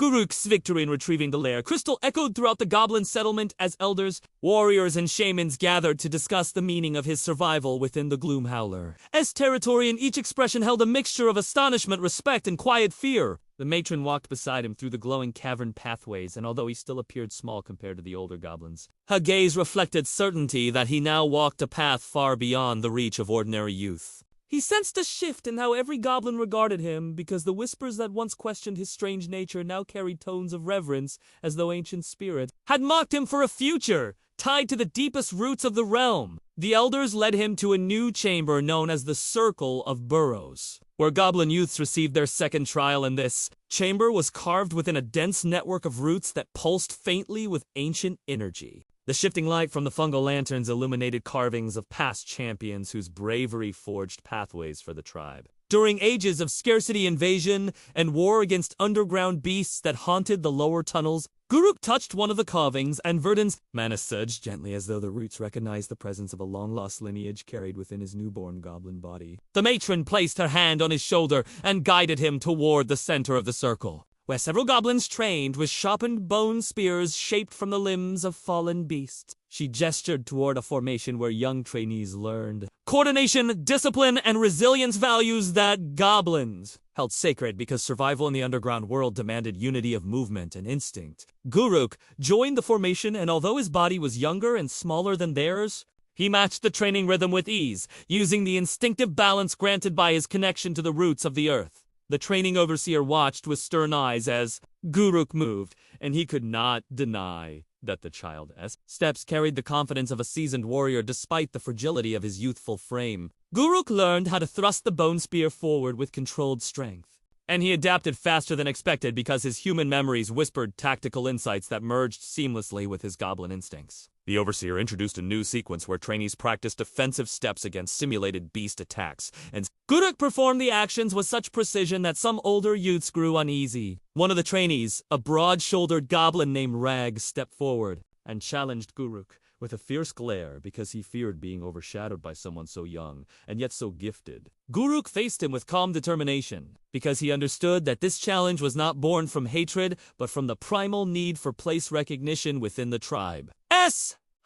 Guruk's victory in retrieving the lair crystal echoed throughout the goblin settlement as elders, warriors, and shamans gathered to discuss the meaning of his survival within the Gloom Howler. As territory in each expression held a mixture of astonishment, respect, and quiet fear. The matron walked beside him through the glowing cavern pathways, and although he still appeared small compared to the older goblins, her gaze reflected certainty that he now walked a path far beyond the reach of ordinary youth. He sensed a shift in how every goblin regarded him, because the whispers that once questioned his strange nature now carried tones of reverence, as though ancient spirits had mocked him for a future tied to the deepest roots of the realm. The elders led him to a new chamber known as the Circle of Burrows, where goblin youths received their second trial, and this chamber was carved within a dense network of roots that pulsed faintly with ancient energy. The shifting light from the fungal lanterns illuminated carvings of past champions whose bravery forged pathways for the tribe. During ages of scarcity, invasion, and war against underground beasts that haunted the lower tunnels, Guruk touched one of the carvings, and Verdun's mana surged gently as though the roots recognized the presence of a long-lost lineage carried within his newborn goblin body. The matron placed her hand on his shoulder and guided him toward the center of the circle, where several goblins trained with sharpened bone spears shaped from the limbs of fallen beasts. She gestured toward a formation where young trainees learned coordination, discipline, and resilience, values that goblins held sacred because survival in the underground world demanded unity of movement and instinct. Guruk joined the formation, and although his body was younger and smaller than theirs, he matched the training rhythm with ease, using the instinctive balance granted by his connection to the roots of the earth. The training overseer watched with stern eyes as Guruk moved, and he could not deny that the child's steps carried the confidence of a seasoned warrior despite the fragility of his youthful frame. Guruk learned how to thrust the bone spear forward with controlled strength, and he adapted faster than expected because his human memories whispered tactical insights that merged seamlessly with his goblin instincts. The overseer introduced a new sequence where trainees practiced defensive steps against simulated beast attacks, and Guruk performed the actions with such precision that some older youths grew uneasy. One of the trainees, a broad-shouldered goblin named Rag, stepped forward and challenged Guruk with a fierce glare because he feared being overshadowed by someone so young and yet so gifted. Guruk faced him with calm determination because he understood that this challenge was not born from hatred but from the primal need for place recognition within the tribe.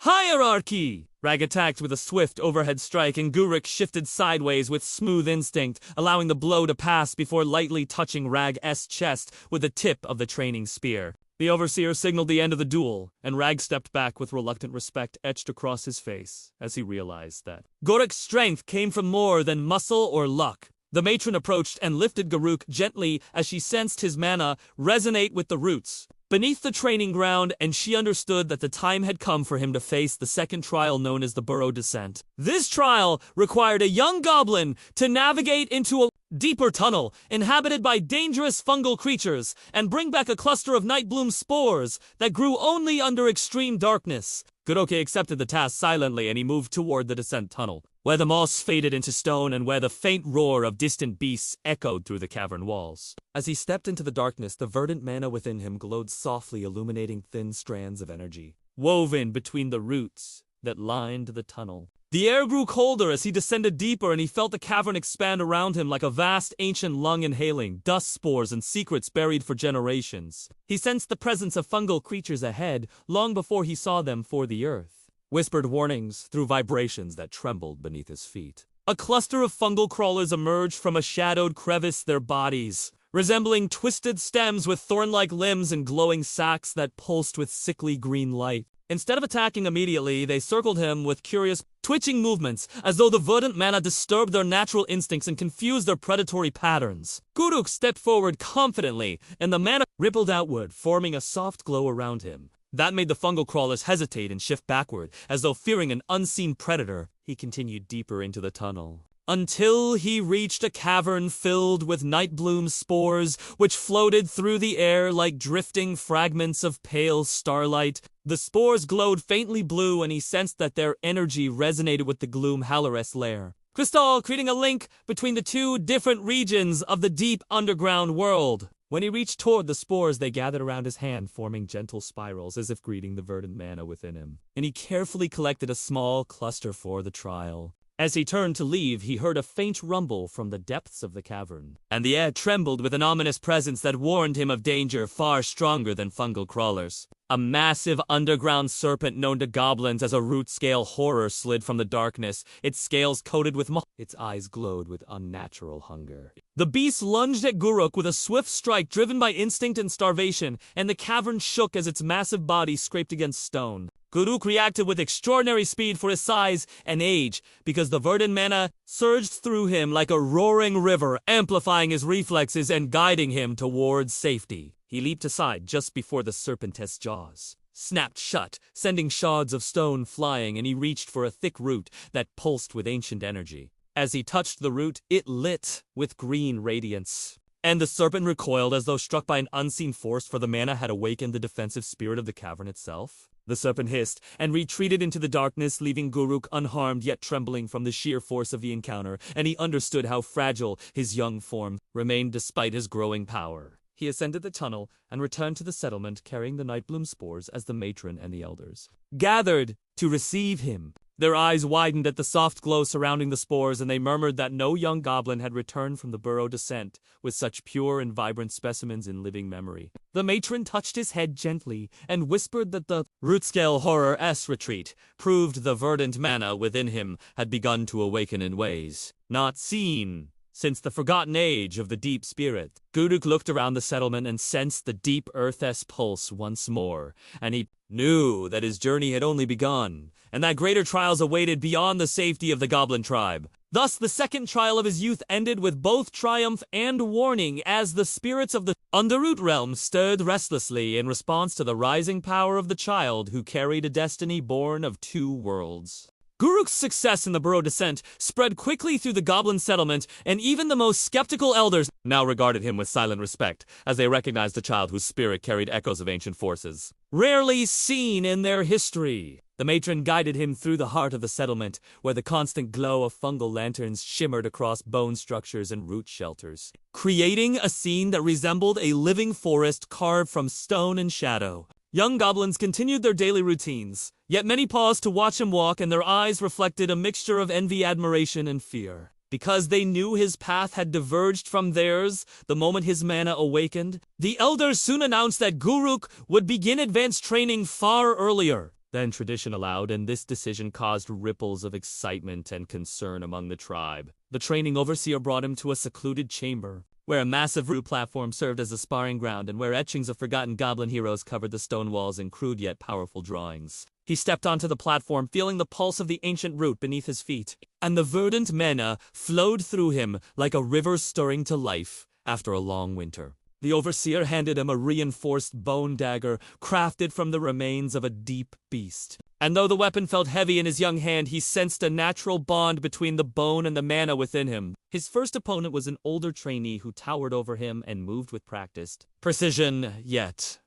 Hierarchy! Rag attacked with a swift overhead strike, and Guruk shifted sideways with smooth instinct, allowing the blow to pass before lightly touching Rag's chest with the tip of the training spear. The overseer signaled the end of the duel, and Rag stepped back with reluctant respect etched across his face as he realized that Guruk's strength came from more than muscle or luck. The matron approached and lifted Guruk gently as she sensed his mana resonate with the roots beneath the training ground, and she understood that the time had come for him to face the second trial known as the Burrow Descent. This trial required a young goblin to navigate into a deeper tunnel inhabited by dangerous fungal creatures and bring back a cluster of Nightbloom spores that grew only under extreme darkness. Guruk accepted the task silently, and he moved toward the descent tunnel, where the moss faded into stone and where the faint roar of distant beasts echoed through the cavern walls. As he stepped into the darkness, the verdant mana within him glowed softly, illuminating thin strands of energy, woven between the roots that lined the tunnel. The air grew colder as he descended deeper, and he felt the cavern expand around him like a vast ancient lung, inhaling dust spores and secrets buried for generations. He sensed the presence of fungal creatures ahead long before he saw them for the earth, whispered warnings through vibrations that trembled beneath his feet. A cluster of fungal crawlers emerged from a shadowed crevice, their bodies resembling twisted stems with thorn-like limbs and glowing sacs that pulsed with sickly green light. Instead of attacking immediately, they circled him with curious, twitching movements, as though the verdant mana disturbed their natural instincts and confused their predatory patterns. Guruk stepped forward confidently, and the mana rippled outward, forming a soft glow around him. That made the fungal crawlers hesitate and shift backward, as though fearing an unseen predator. He continued deeper into the tunnel, until he reached a cavern filled with Nightbloom spores, which floated through the air like drifting fragments of pale starlight. The spores glowed faintly blue, and he sensed that their energy resonated with the Gloom Howler's lair crystal, creating a link between the two different regions of the deep underground world. When he reached toward the spores, they gathered around his hand, forming gentle spirals as if greeting the verdant mana within him. And he carefully collected a small cluster for the trial. As he turned to leave, he heard a faint rumble from the depths of the cavern, and the air trembled with an ominous presence that warned him of danger far stronger than fungal crawlers. A massive underground serpent known to goblins as a root-scale horror slid from the darkness, its scales coated with its eyes glowed with unnatural hunger. The beast lunged at Guruk with a swift strike driven by instinct and starvation, and the cavern shook as its massive body scraped against stone. Guruk reacted with extraordinary speed for his size and age, because the verdant mana surged through him like a roaring river, amplifying his reflexes and guiding him towards safety. He leaped aside just before the serpentess jaws snapped shut, sending shards of stone flying, and he reached for a thick root that pulsed with ancient energy. As he touched the root, it lit with green radiance, and the serpent recoiled as though struck by an unseen force, for the mana had awakened the defensive spirit of the cavern itself. The serpent hissed and retreated into the darkness, leaving Guruk unharmed yet trembling from the sheer force of the encounter, and he understood how fragile his young form remained despite his growing power. He ascended the tunnel and returned to the settlement carrying the Nightbloom spores as the matron and the elders gathered to receive him. Their eyes widened at the soft glow surrounding the spores, and they murmured that no young goblin had returned from the burrow descent with such pure and vibrant specimens in living memory. The matron touched his head gently and whispered that the root-scale horror-s retreat proved the verdant mana within him had begun to awaken in ways not seen since the forgotten age of the deep spirit. Guruk looked around the settlement and sensed the deep earth's pulse once more, and he knew that his journey had only begun, and that greater trials awaited beyond the safety of the goblin tribe. Thus, the second trial of his youth ended with both triumph and warning, as the spirits of the Underroot realm stirred restlessly in response to the rising power of the child who carried a destiny born of two worlds. Guruk's success in the burrow descent spread quickly through the goblin settlement, and even the most skeptical elders now regarded him with silent respect, as they recognized a child whose spirit carried echoes of ancient forces rarely seen in their history. The matron guided him through the heart of the settlement, where the constant glow of fungal lanterns shimmered across bone structures and root shelters, creating a scene that resembled a living forest carved from stone and shadow. Young goblins continued their daily routines, yet many paused to watch him walk, and their eyes reflected a mixture of envy, admiration, and fear. Because they knew his path had diverged from theirs the moment his mana awakened, the elders soon announced that Guruk would begin advanced training far earlier than tradition allowed, and this decision caused ripples of excitement and concern among the tribe. The training overseer brought him to a secluded chamber, where a massive root platform served as a sparring ground, and where etchings of forgotten goblin heroes covered the stone walls in crude yet powerful drawings. He stepped onto the platform, feeling the pulse of the ancient root beneath his feet, and the verdant mana flowed through him like a river stirring to life after a long winter. The overseer handed him a reinforced bone dagger crafted from the remains of a deep beast. And though the weapon felt heavy in his young hand, he sensed a natural bond between the bone and the mana within him. His first opponent was an older trainee who towered over him and moved with practiced precision, yet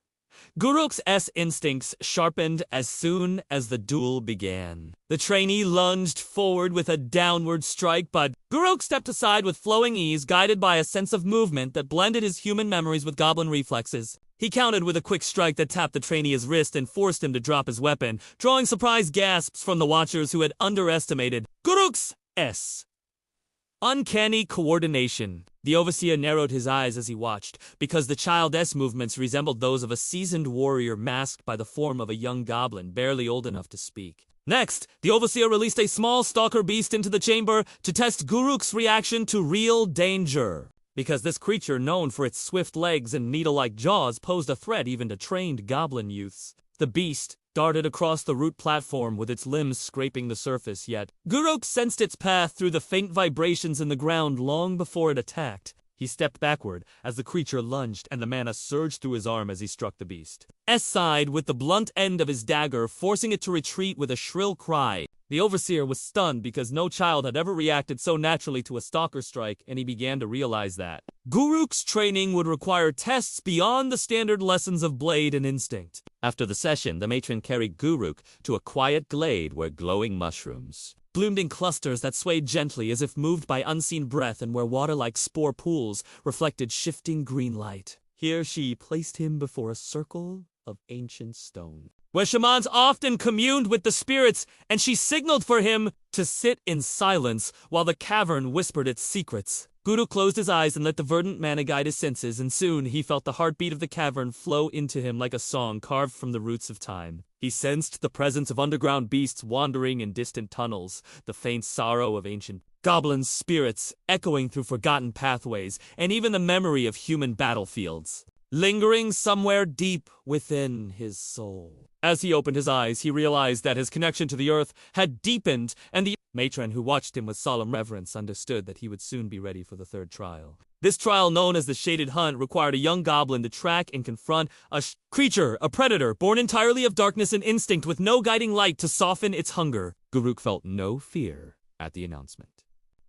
Guruk's instincts sharpened as soon as the duel began. The trainee lunged forward with a downward strike, but Guruk stepped aside with flowing ease, guided by a sense of movement that blended his human memories with goblin reflexes. He countered with a quick strike that tapped the trainee's wrist and forced him to drop his weapon, drawing surprised gasps from the watchers who had underestimated Guruk's uncanny coordination. The overseer narrowed his eyes as he watched, because the child's movements resembled those of a seasoned warrior masked by the form of a young goblin barely old enough to speak. Next, the overseer released a small stalker beast into the chamber to test Guruk's reaction to real danger, because this creature, known for its swift legs and needle-like jaws, posed a threat even to trained goblin youths. The beast darted across the root platform with its limbs scraping the surface, yet Guruk sensed its path through the faint vibrations in the ground long before it attacked. He stepped backward as the creature lunged, and the mana surged through his arm as he struck the beast. Side with the blunt end of his dagger, forcing it to retreat with a shrill cry. The overseer was stunned because no child had ever reacted so naturally to a stalker strike, and he began to realize that Guruk's training would require tests beyond the standard lessons of blade and instinct. After the session, the matron carried Guruk to a quiet glade where glowing mushrooms bloomed in clusters that swayed gently as if moved by unseen breath, and where water-like spore pools reflected shifting green light. Here she placed him before a circle of ancient stone. where shamans often communed with the spirits, and she signaled for him to sit in silence while the cavern whispered its secrets. Guru closed his eyes and let the verdant mana guide his senses, and soon he felt the heartbeat of the cavern flow into him like a song carved from the roots of time. He sensed the presence of underground beasts wandering in distant tunnels, the faint sorrow of ancient goblin spirits echoing through forgotten pathways, and even the memory of human battlefields, lingering somewhere deep within his soul. As he opened his eyes, he realized that his connection to the earth had deepened, and the matron who watched him with solemn reverence understood that he would soon be ready for the third trial. This trial, known as the Shaded Hunt, required a young goblin to track and confront a creature, a predator, born entirely of darkness and instinct with no guiding light to soften its hunger. Guruk felt no fear at the announcement,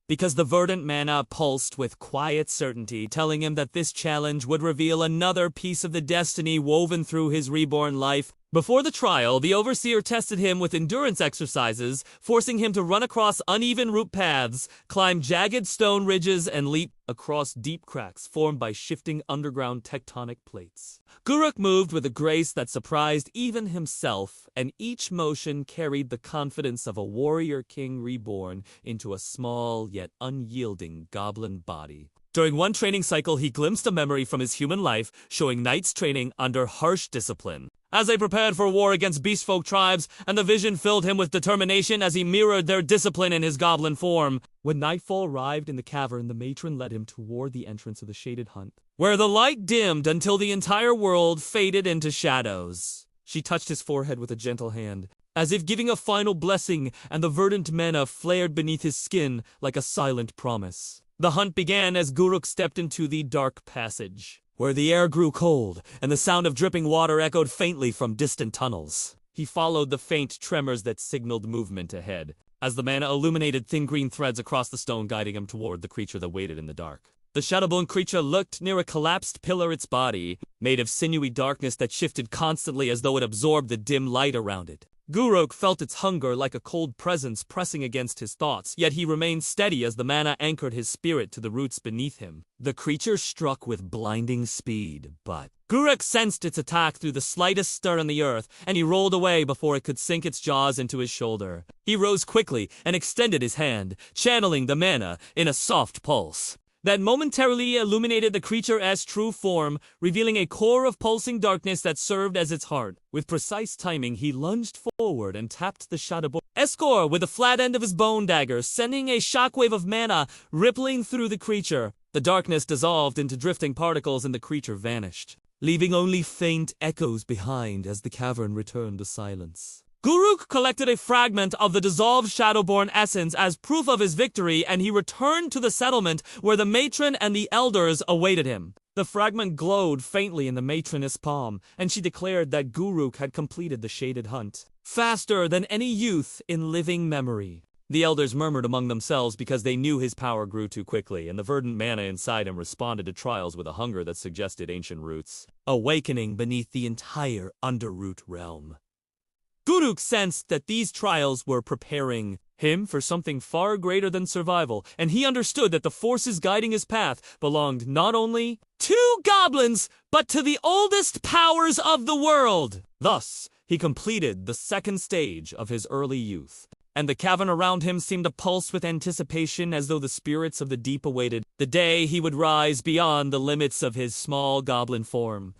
because the verdant mana pulsed with quiet certainty, telling him that this challenge would reveal another piece of the destiny woven through his reborn life. Before the trial, the overseer tested him with endurance exercises, forcing him to run across uneven root paths, climb jagged stone ridges, and leap across deep cracks formed by shifting underground tectonic plates. Guruk moved with a grace that surprised even himself, and each motion carried the confidence of a warrior king reborn into a small yet unyielding goblin body. During one training cycle, he glimpsed a memory from his human life, showing knights training under harsh discipline. As they prepared for war against beastfolk tribes, and the vision filled him with determination as he mirrored their discipline in his goblin form. When nightfall arrived in the cavern, the matron led him toward the entrance of the Shaded Hunt, where the light dimmed until the entire world faded into shadows. She touched his forehead with a gentle hand, as if giving a final blessing, and the verdant mana flared beneath his skin like a silent promise. The hunt began as Guruk stepped into the dark passage, where the air grew cold and the sound of dripping water echoed faintly from distant tunnels. He followed the faint tremors that signaled movement ahead, as the mana illuminated thin green threads across the stone, guiding him toward the creature that waited in the dark. The shadowbone creature looked near a collapsed pillar, its body made of sinewy darkness that shifted constantly as though it absorbed the dim light around it. Guruk felt its hunger like a cold presence pressing against his thoughts, yet he remained steady as the mana anchored his spirit to the roots beneath him. The creature struck with blinding speed, but Guruk sensed its attack through the slightest stir in the earth, and he rolled away before it could sink its jaws into his shoulder. He rose quickly and extended his hand, channeling the mana in a soft pulse that momentarily illuminated the creature's true form, revealing a core of pulsing darkness that served as its heart. With precise timing, he lunged forward and tapped the shadowbone Escor with the flat end of his bone dagger, sending a shockwave of mana rippling through the creature. The darkness dissolved into drifting particles and the creature vanished, leaving only faint echoes behind as the cavern returned to silence. Guruk collected a fragment of the dissolved Shadowborn essence as proof of his victory, and he returned to the settlement where the matron and the elders awaited him. The fragment glowed faintly in the matroness' palm, and she declared that Guruk had completed the Shaded Hunt faster than any youth in living memory. The elders murmured among themselves because they knew his power grew too quickly, and the verdant mana inside him responded to trials with a hunger that suggested ancient roots, awakening beneath the entire Underroot realm. Guruk sensed that these trials were preparing him for something far greater than survival, and he understood that the forces guiding his path belonged not only to goblins, but to the oldest powers of the world. Thus, he completed the second stage of his early youth, and the cavern around him seemed to pulse with anticipation as though the spirits of the deep awaited the day he would rise beyond the limits of his small goblin form.